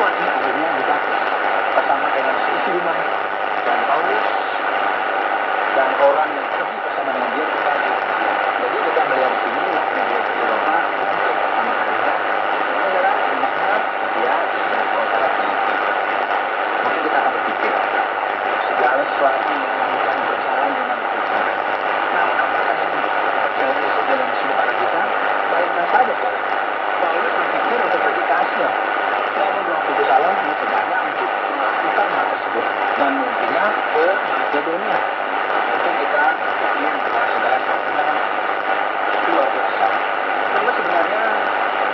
perempuan ini akhirnya juga bersama dengan seisi rumah dan Paulus dan orang yang pergi bersama dengan dia berbagi. Jadi kita melihat di sini waktu dia ke Eropa untuk pertama kalinya ini adalah rumahnya dia di kota Filipi. Mungkin kita akan berpikir segala sesuatu yang akan berjalan dengan lancar. Nah, apakah ini berjalan dengan sudah pada kita? Bayangkan saja, Paulus berpikir untuk pergi ke Asia. Namun Roh Kudus Allah mencegahnya untuk melakukan hal tersebut dan menuntunnya ke Makedonia. Mungkin kita ingin saudara saudara luar biasa. Namun sebenarnya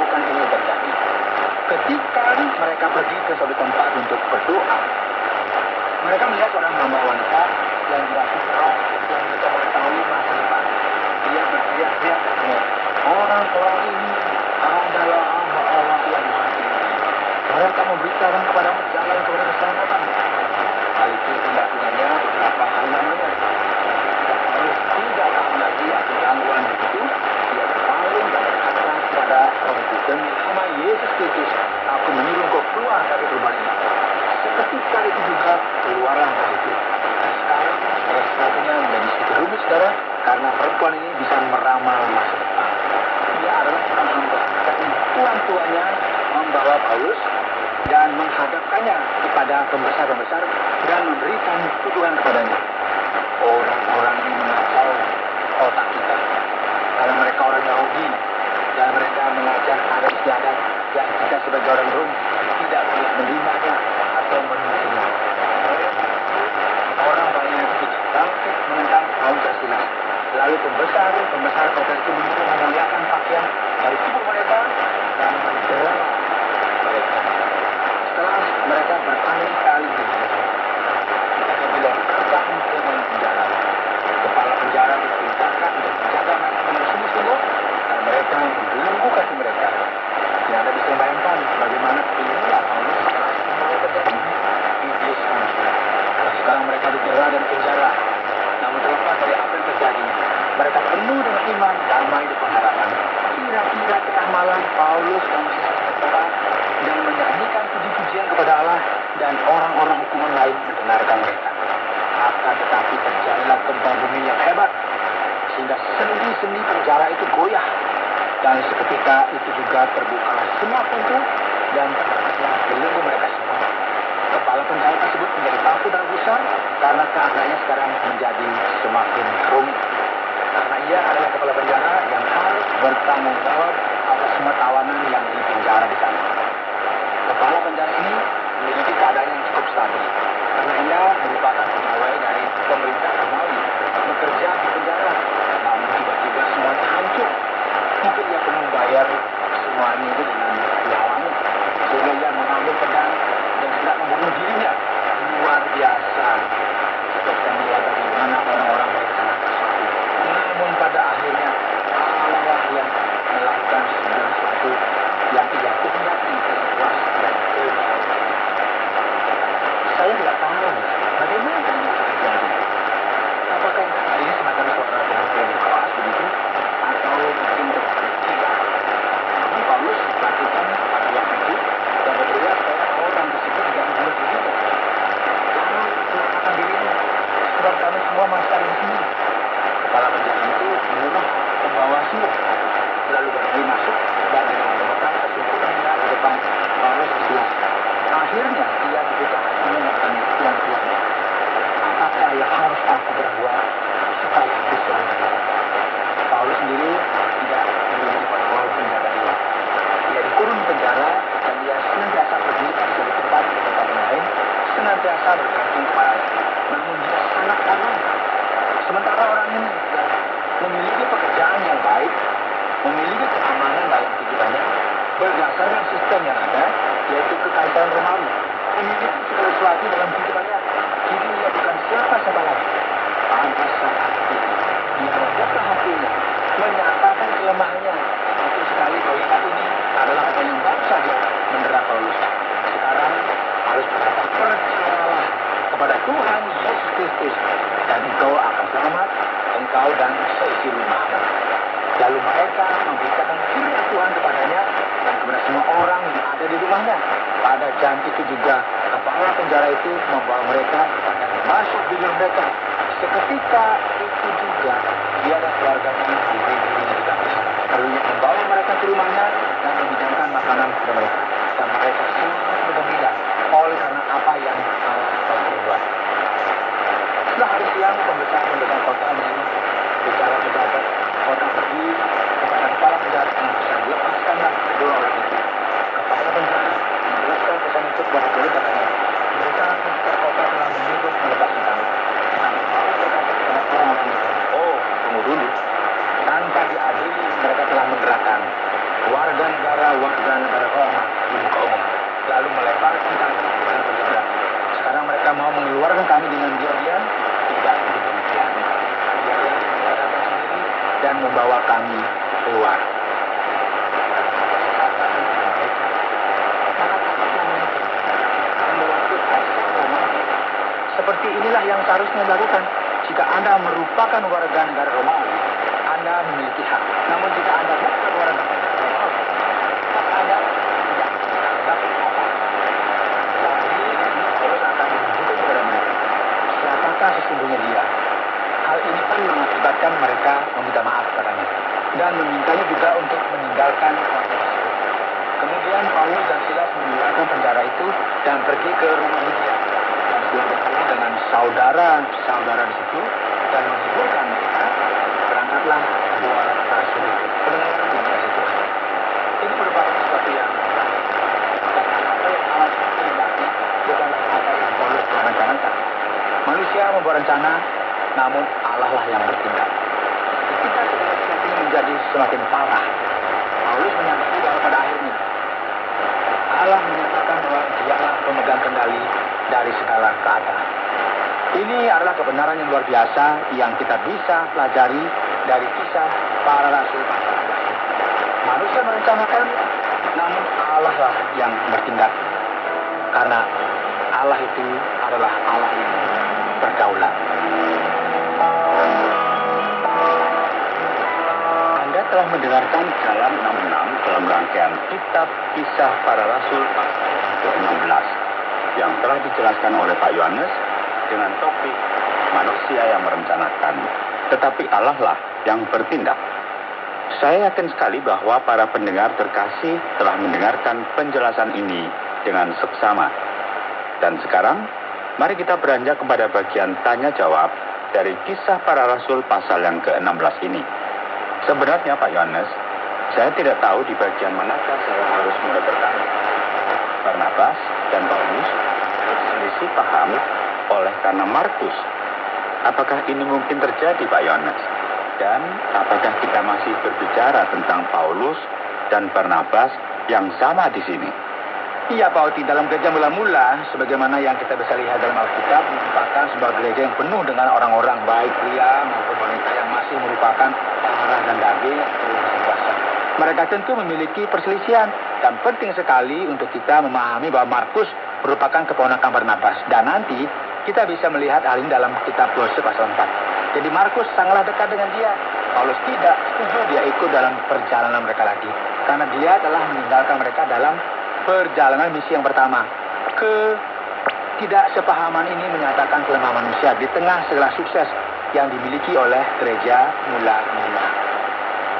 bukan ini terjadi. Ketika mereka pergi ke suatu tempat untuk berdoa, mereka melihat seorang hamba wanita yang dirasuki roh yang bisa mengetahui masa depan. Dia berteriak-teriak, orang-orang ini adalah hamba Allah yang mati. Mereka memberitakan kepadamu jalan kepada keselamatan. Hal itu tindakannya beberapa hari lamanya. Paulus tidak tahu lagi akan gangguan itu. Dia berpaling dan berkata kepada orang itu, demi nama Yesus Kristus, aku menyuruh kau keluar dari rumah ini. Seketika itu juga keluarlah dari itu. Dan sekarang sesuatunya menjadi sedikit rumit, saudara, karena perempuan ini bisa meramal masa depan. Dia adalah seorang hamba, dan tuan-tuannya membawa Paulus dan menghadapkannya kepada pembesar-pembesar dan memberikan tuduhan kepadanya. Orang-orang ini mengacau otak kita karena mereka orang Yahudi dan mereka mengajar adat istiadat yang kita sebagai orang Rom tidak boleh menerimanya atau menurutinya. Orang banyak itu bangkit menentang Paulus dan Silas. Lalu pembesar kota itu menguliakan pakaian dari tubuh mereka dan mendera mereka. Setelah mereka berkali-kali mereka dilemparkan ke dalam penjara. Kepala penjara diperintahkan untuk menjaga mereka dengan sungguh-sungguh dan mereka membelenggu kaki mereka. Tidak ada bisa bayangkan bagaimana inilah Paulus setelah semua terjadi. Iblis manusia. Sekarang mereka didera dan penjara. Namun terlepas dari apa yang terjadi, mereka penuh dengan iman, damai dan pengharapan. Kira-kira tengah malam Paulus dan Silas dan menyanyikan puji-pujian kepada Allah dan orang-orang hukuman lain mendengarkan mereka. Akan tetapi terjadilah gempa bumi yang hebat sehingga sendi-sendi penjara itu goyah dan seketika itu juga terbukalah semua pintu dan terlepaslah belenggu mereka semua. Kepala penjara tersebut menjadi takut dan gusar karena keadaannya sekarang menjadi semakin rumit. Karena ia adalah kepala penjara yang harus bertanggung jawab atas semua tawanan yang dipenjara di sana. Kepala penjara ini memiliki keadaan yang cukup stabil karena ia merupakan pegawai dari pemerintah Romawi bekerja di penjara. Namun tiba-tiba semuanya hancur. Mungkin ia perlu membayar semuanya itu dengan nyawanya, sehingga ia mengambil pedang dan tidak membunuh dirinya. Luar biasa. Kita melihat bagaimana orang-orang merencanakan sesuatu. Namun pada akhirnya Allah yang melakukan sesuatu yang ia kehendaki dalam kuasa dan kebenaran. Saya tidak tahu bagaimana ini bisa terjadi. Apakah ini semacam suara penonton keras begitu atau mungkin tidak? Tapi Paulus lakukan pada waktu itu dan berteriak supaya orang tersebut tidak membunuh dirinya. Jangan melakukan dirimu, sebab kami semua masih ada di sini. Kepala penjara itu menyuruh pembawa surat lalu berdiri masuk dan dengan gemetar tersebutnya di depan Paulus dan Silas. Akhirnya ia berkata mengenai tuan-tuannya, apakah yang harus aku berbuat supaya diselamatkan? Paulus sendiri tidak memiliki pengawal penjaga dia. Ia dikurung penjara dan dia senantiasa pergi dari satu tempat ke tempat lain, senantiasa bergantung kepada. Namun dia sangat tenang. Sementara orang ini memiliki pekerjaan yang baik, memiliki keamanan dalam kehidupannya berdasarkan sistem yang ada, yaitu kekaisaran Romawi, memiliki segala sesuatu dalam kehidupannya. Jadi ia bukan siapa-siapa lagi. Pantas saat ini dia membuka hatinya, menyatakan kelemahannya. Itu sekali bahwa saat ini adalah apa yang baru saja mendera Paulus. Sekarang harus berkata, percayalah kepada Tuhan Yesus Kristus dan engkau akan selamat, engkau dan seisi rumahmu. Lalu mereka memberitakan firman Tuhan kepadanya dan kepada semua orang yang ada di rumahnya. Pada jam itu juga kepala penjara itu membawa mereka dan masuk di dalam mereka. Seketika itu juga dia dan keluarganya diberi juga lalu membawa mereka ke rumahnya dan menghidangkan makanan kepada mereka. Dan mereka semua bergembira oleh karena apa yang Allah telah berbuat. Setelah hari siang, pembesar kota menyuruh pejabat kota pergi kepada kepala penjara yang bisa lepaskanlah kedua orang itu. Kepala penjara menjelaskan pesan itu kepada murid katanya, pembesar kota telah menyuruh melepaskan kamu. Namun Paulus berkata kepada orang-orang itu, oh, tunggu dulu. Tanpa diadili, mereka telah menerangkan warga negara Roma di muka umum, lalu melebarkan kami dan berkata, sekarang mereka mau mengeluarkan kami dengan diam-diam? Tidak demikian. Dia yang datang sendiri dan membawa kami keluar. Seperti inilah yang seharusnya dilakukan. Jika Anda merupakan warga negara Romawi, Anda memiliki hak. Namun jika Anda bukan warga negara Romawi, maka Anda tidak dapat apa. Jadi, Paulus akan menunjukkan kepada mereka siapakah sesungguhnya dia. Hal ini pun mengakibatkan mereka meminta maaf katanya dan memintanya juga untuk meninggalkan kota tersebut. Kemudian Paulus dan Silas meninggalkan penjara itu dan pergi ke rumah Lydia. Dan setelah bertemu dengan saudara-saudara di situ dan menghiburkan mereka, berangkatlah kedua rasul itu. Pendengar yang kasih Tuhan. Ini merupakan sesuatu yang karena apa yang Allah kehendaki bukanlah apa yang Paulus merencanakan. Manusia membuat rencana, namun Allah lah yang bertindak. Ketika segala sesuatunya menjadi semakin parah, Paulus menyadari bahwa pada akhirnya Allah menyatakan bahwa dialah pemegang kendali dari segala keadaan. Ini adalah kebenaran yang luar biasa yang kita bisa pelajari dari kisah para rasul. Manusia merencanakan, namun Allah lah yang bertindak. Karena Allah itu adalah Allah yang berdaulat. Anda telah mendengarkan Jalan 66 dalam rangkaian Kitab Kisah Para Rasul pasal ke-16 yang telah dijelaskan oleh Pak Yohanes dengan topik manusia yang merencanakan, tetapi Allah lah yang bertindak. Saya yakin sekali bahwa para pendengar terkasih telah mendengarkan penjelasan ini dengan seksama. Dan sekarang, mari kita beranjak kepada bagian tanya jawab dari Kisah Para Rasul pasal yang ke-16 ini. Sebenarnya Pak Yohanes, saya tidak tahu di bagian manakah saya harus mulai bertanya. Barnabas dan Paulus berselisih paham oleh karena Markus. Apakah ini mungkin terjadi Pak Yohanes? Dan apakah kita masih berbicara tentang Paulus dan Barnabas yang sama di sini? Iya Pak Oti, dalam gereja mula-mula, sebagaimana yang kita bisa lihat dalam Alkitab, merupakan sebuah gereja yang penuh dengan orang-orang baik pria maupun wanita yang masih merupakan darah dan daging atau kuasa. Mereka tentu memiliki perselisihan dan penting sekali untuk kita memahami bahwa Markus merupakan keponakan Barnabas. Dan nanti kita bisa melihat hal ini dalam kitab Kolose pasal 4. Jadi Markus sangatlah dekat dengan dia. Paulus tidak setuju dia ikut dalam perjalanan mereka lagi. Karena dia telah meninggalkan mereka dalam perjalanan misi yang pertama. Ketidaksepahaman ini menyatakan kelemahan manusia di tengah segala sukses yang dimiliki oleh gereja mula-mula.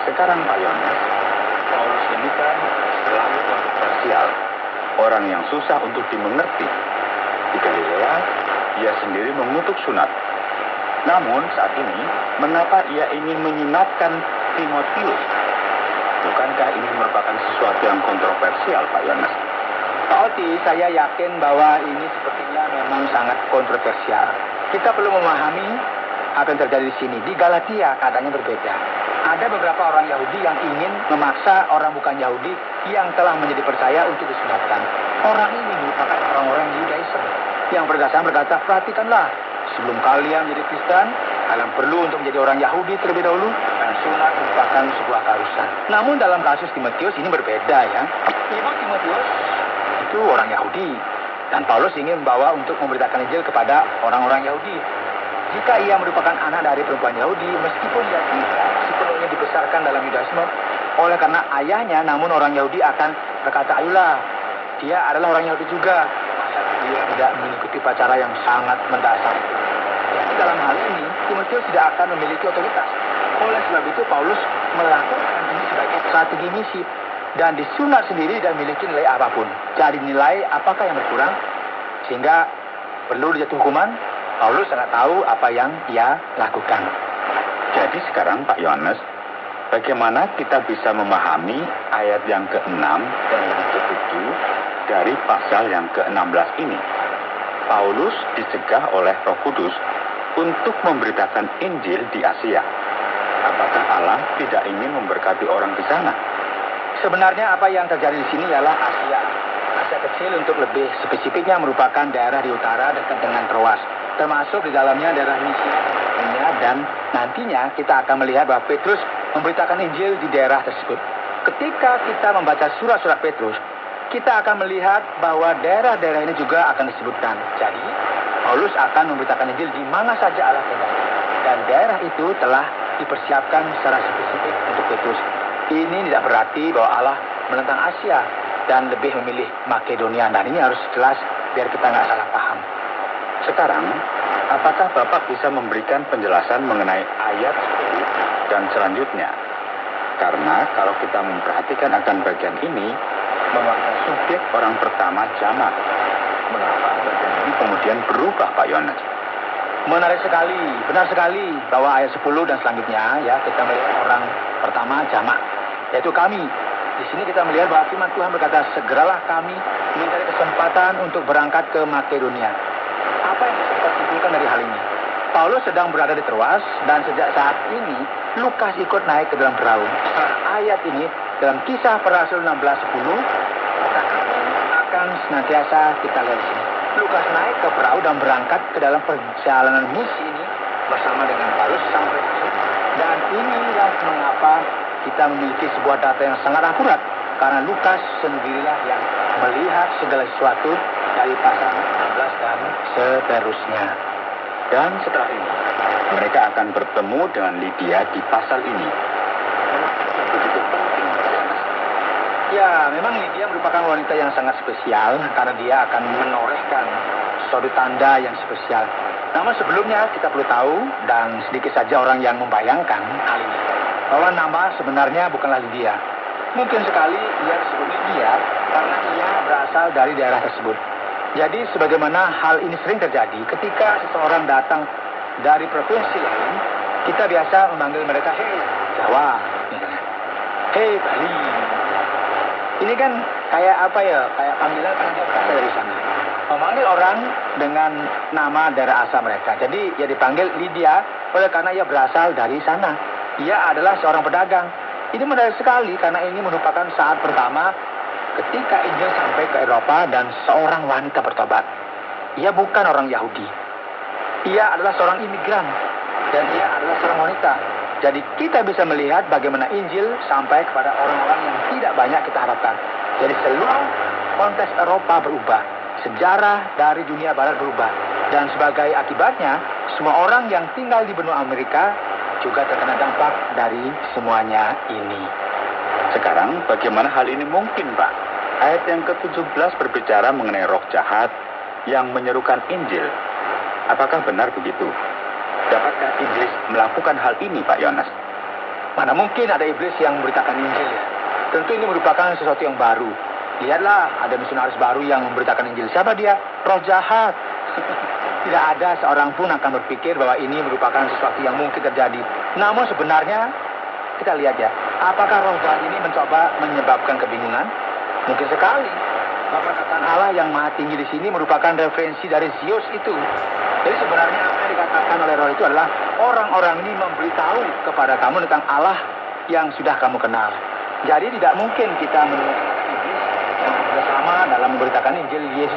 Sekarang Pak Yohanes, Paulus ini kan selalu kontroversial, orang yang susah untuk dimengerti. Di Galilea, ia sendiri mengutuk sunat. Namun saat ini, mengapa ia ingin menyunatkan Timotius? Bukankah ini merupakan sesuatu yang kontroversial, Pak Yohanes? Pak Oti, saya yakin bahwa ini sepertinya memang sangat kontroversial. Kita perlu memahami apa yang terjadi di sini. Di Galatia keadaannya berbeda. Ada beberapa orang Yahudi yang ingin memaksa orang bukan Yahudi yang telah menjadi percaya untuk disunatkan. Orang ini merupakan orang-orang Yudaism yang berdasarkan berkata, perhatikanlah, sebelum kalian menjadi Kristen, kalian perlu untuk menjadi orang Yahudi terlebih dahulu, dan sunat merupakan sebuah keharusan. Namun dalam kasus Timotius ini berbeda ya. Ibu Timotius itu orang Yahudi, dan Paulus ingin membawa untuk memberitakan Injil kepada orang-orang Yahudi. Jika ia merupakan anak dari perempuan Yahudi, meskipun ia tidak sepenuhnya dibesarkan dalam Yudaisme, oleh karena ayahnya, namun orang Yahudi akan berkata, ayolah, dia adalah orang Yahudi juga. Dia tidak mengikuti upacara yang sangat mendasar itu. Jadi dalam hal ini, Timotius tidak akan memiliki otoritas. Oleh sebab itu, Paulus melakukan ini sebagai strategi misi. Dan di sunat sendiri tidak memiliki nilai apapun. Jadi nilai apakah yang berkurang? Sehingga perlu dijatuh hukuman, Paulus sangat tahu apa yang ia lakukan. Jadi sekarang Pak Yohanes, bagaimana kita bisa memahami ayat yang ke-6 dan yang ke-7 dari pasal yang ke-16 ini? Paulus dicegah oleh Roh Kudus untuk memberitakan Injil di Asia. Apakah Allah tidak ingin memberkati orang di sana? Sebenarnya apa yang terjadi di sini ialah Asia. Asia kecil untuk lebih spesifiknya merupakan daerah di utara dekat dengan Troas. Termasuk di dalamnya daerah Misia dan nantinya kita akan melihat bahwa Petrus memberitakan Injil di daerah tersebut. Ketika kita membaca surat-surat Petrus, kita akan melihat bahwa daerah-daerah ini juga akan disebutkan. Jadi, Paulus akan memberitakan Injil di mana saja Allah kehendaki. Dan daerah itu telah dipersiapkan secara spesifik untuk Petrus. Ini tidak berarti bahwa Allah menentang Asia dan lebih memilih Makedonia. Dan ini harus jelas biar kita nggak salah paham. Sekarang, apakah Bapak bisa memberikan penjelasan mengenai ayat 10 dan selanjutnya? Karena kalau kita memperhatikan akan bagian ini, memakai subjek orang pertama jamak. Mengapa bagian ini kemudian berubah, Pak Yohanes? Menarik sekali, benar sekali bahwa ayat 10 dan selanjutnya ya kita melihat orang pertama jamak, yaitu kami. Di sini kita melihat bahwa firman Tuhan berkata, segeralah kami mencari kesempatan untuk berangkat ke Makedonia. Apa yang bisa kita simpulkan dari hal ini? Paulus sedang berada di Troas dan sejak saat ini Lukas ikut naik ke dalam perahu. Ayat ini dalam Kisah Para Rasul 16:10 akan senantiasa kita lihat di sini. Lukas naik ke perahu dan berangkat ke dalam perjalanan misi ini bersama dengan Paulus sampai di sini. Dan inilah mengapa kita memiliki sebuah data yang sangat akurat, karena Lukas sendirilah yang melihat segala sesuatu dari pasal 16 dan seterusnya. Dan setelah ini, mereka akan bertemu dengan Lydia di pasal ini. Begitu penting, Pak Yohanes. Ya, memang Lydia merupakan wanita yang sangat spesial karena dia akan menorehkan suatu tanda yang spesial. Namun sebelumnya kita perlu tahu, dan sedikit saja orang yang membayangkan hal ini, bahwa nama sebenarnya bukanlah Lydia. Mungkin sekali ia disebut Lydia karena ia berasal dari daerah tersebut. Jadi sebagaimana hal ini sering terjadi ketika seseorang datang dari provinsi lain, kita biasa memanggil mereka hei Jawa, misalnya. Hei Bali. Ini kan kayak apa ya? Kayak panggilan karena dia berasal dari sana. Memanggil orang dengan nama daerah asal mereka. Jadi ia dipanggil Lydia oleh karena ia berasal dari sana. Ia adalah seorang pedagang. Ini menarik sekali karena ini merupakan saat pertama ketika Injil sampai ke Eropa dan seorang wanita bertobat. Ia bukan orang Yahudi. Ia adalah seorang imigran dan ia adalah seorang wanita. Jadi kita bisa melihat bagaimana Injil sampai kepada orang-orang yang tidak banyak kita harapkan. Jadi seluruh konteks Eropa berubah. Sejarah dari dunia barat berubah. Dan sebagai akibatnya, semua orang yang tinggal di benua Amerika juga terkena dampak dari semuanya ini. Sekarang, bagaimana hal ini mungkin, Pak? Ayat yang ke-17 berbicara mengenai roh jahat yang menyerukan Injil. Apakah benar begitu? Dapatkah iblis melakukan hal ini, Pak Yohanes? Mana mungkin ada iblis yang memberitakan Injil ya? Tentu ini merupakan sesuatu yang baru. Lihatlah, ada misionaris baru yang memberitakan Injil. Siapa dia? Roh jahat. Tidak ada seorang pun akan berpikir bahwa ini merupakan sesuatu yang mungkin terjadi. Namun sebenarnya, kita lihat ya, apakah roh jahat ini mencoba menyebabkan kebingungan? Mungkin sekali. Perkataan Allah yang maha tinggi di sini merupakan referensi dari Zeus itu. Jadi sebenarnya apa yang dikatakan oleh roh itu adalah orang-orang ini memberitahu kepada kamu tentang Allah yang sudah kamu kenal. Jadi tidak mungkin kita menemukan iblis yang bersama dalam memberitakan Injil Yesus